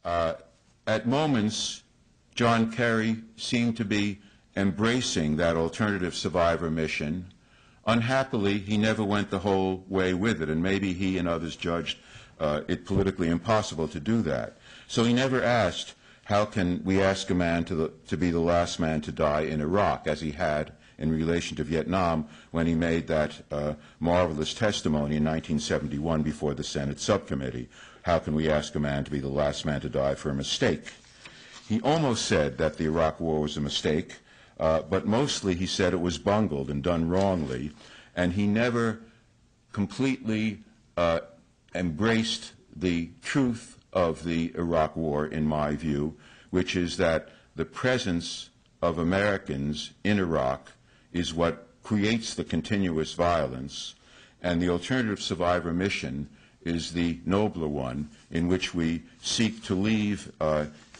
Uh, at moments, John Kerry seemed to be embracing that alternative survivor mission. Unhappily, he never went the whole way with it, and maybe he and others judged it politically impossible to do that. So he never asked, how can we ask a man to be the last man to die in Iraq, as he had in relation to Vietnam when he made that marvelous testimony in 1971 before the Senate subcommittee. How can we ask a man to be the last man to die for a mistake? He almost said that the Iraq War was a mistake, but mostly he said it was bungled and done wrongly, and he never completely embraced the truth of the Iraq War, in my view, which is that the presence of Americans in Iraq is what creates the continuous violence, and the alternative survivor mission is the nobler one, in which we seek to leave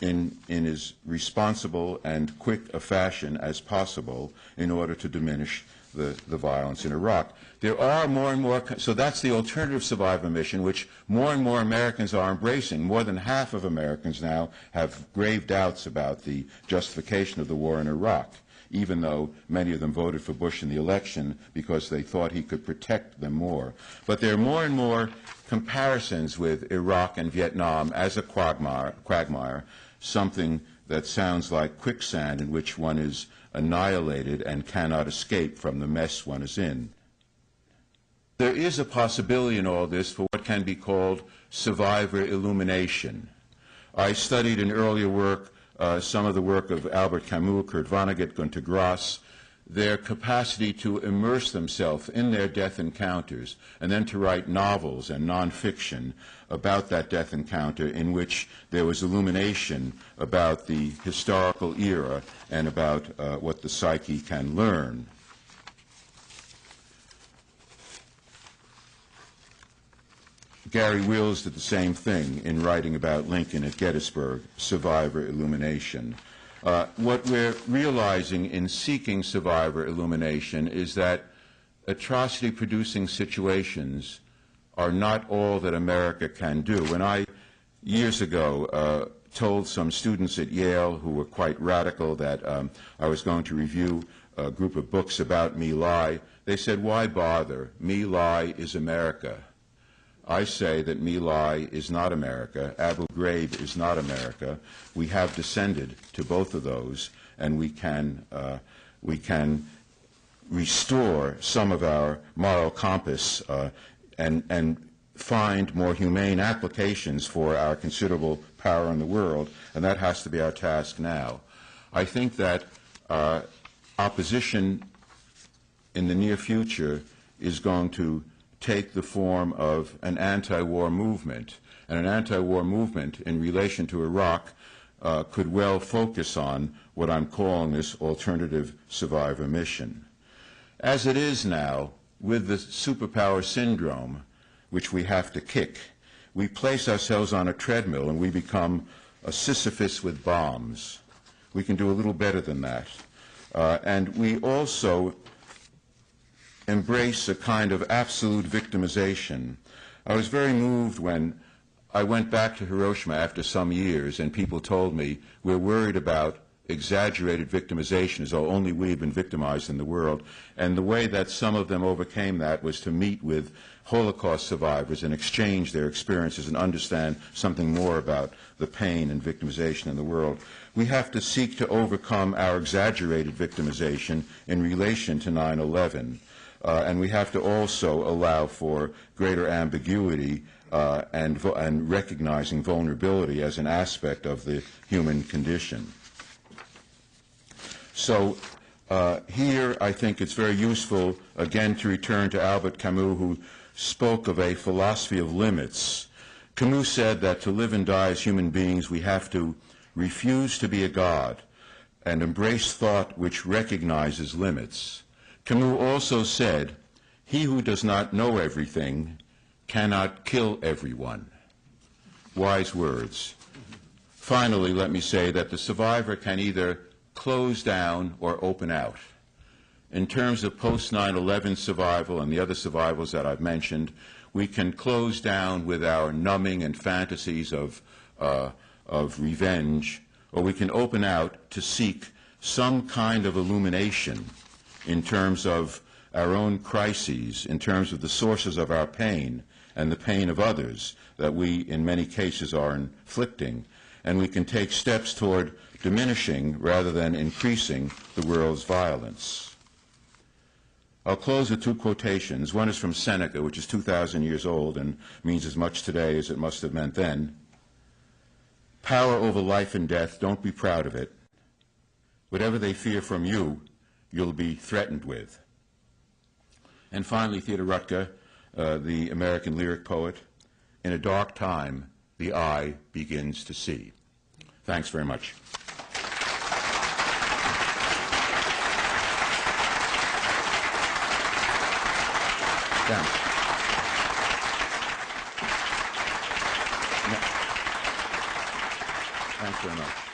in as responsible and quick a fashion as possible in order to diminish the violence in Iraq. There are more and more, so that's the alternative survivor mission, which more and more Americans are embracing. More than half of Americans now have grave doubts about the justification of the war in Iraq, even though many of them voted for Bush in the election because they thought he could protect them more. But there are more and more comparisons with Iraq and Vietnam as a quagmire, something that sounds like quicksand in which one is annihilated and cannot escape from the mess one is in. There is a possibility in all this for what can be called survivor illumination. I studied in earlier work some of the work of Albert Camus, Kurt Vonnegut, Günter Grass, their capacity to immerse themselves in their death encounters and then to write novels and nonfiction about that death encounter in which there was illumination about the historical era and about what the psyche can learn. Gary Wills did the same thing in writing about Lincoln at Gettysburg, survivor illumination. What we're realizing in seeking survivor illumination is that atrocity-producing situations are not all that America can do. When I, years ago, told some students at Yale who were quite radical that I was going to review a group of books about My Lai, they said, "Why bother? My Lai is America." I say that My Lai is not America, Abu Ghraib is not America. We have descended to both of those, and we can restore some of our moral compass and find more humane applications for our considerable power in the world, and that has to be our task now. I think that opposition in the near future is going to take the form of an anti-war movement, and an anti-war movement in relation to Iraq could well focus on what I'm calling this alternative survivor mission. As it is now, with the superpower syndrome, which we have to kick, we place ourselves on a treadmill and we become a Sisyphus with bombs. We can do a little better than that. And we also embrace a kind of absolute victimization. I was very moved when I went back to Hiroshima after some years and people told me, we're worried about exaggerated victimization as though only we have been victimized in the world. And the way that some of them overcame that was to meet with Holocaust survivors and exchange their experiences and understand something more about the pain and victimization in the world. We have to seek to overcome our exaggerated victimization in relation to 9/11. And we have to also allow for greater ambiguity and recognizing vulnerability as an aspect of the human condition. So here I think it's very useful, again, to return to Albert Camus, who spoke of a philosophy of limits. Camus said that to live and die as human beings, we have to refuse to be a god and embrace thought which recognizes limits. Camus also said, "He who does not know everything cannot kill everyone." Wise words. Finally, let me say that the survivor can either close down or open out. In terms of post-9/11 survival and the other survivals that I've mentioned, we can close down with our numbing and fantasies of of revenge, or we can open out to seek some kind of illumination in terms of our own crises, in terms of the sources of our pain and the pain of others that we, in many cases, are inflicting. And we can take steps toward diminishing rather than increasing the world's violence. I'll close with two quotations. One is from Seneca, which is 2,000 years old and means as much today as it must have meant then. Power over life and death, don't be proud of it. Whatever they fear from you, you'll be threatened with. And finally, Theodore Rutger, the American lyric poet, in a dark time, the eye begins to see. Thanks very much. Thanks. Thanks very much.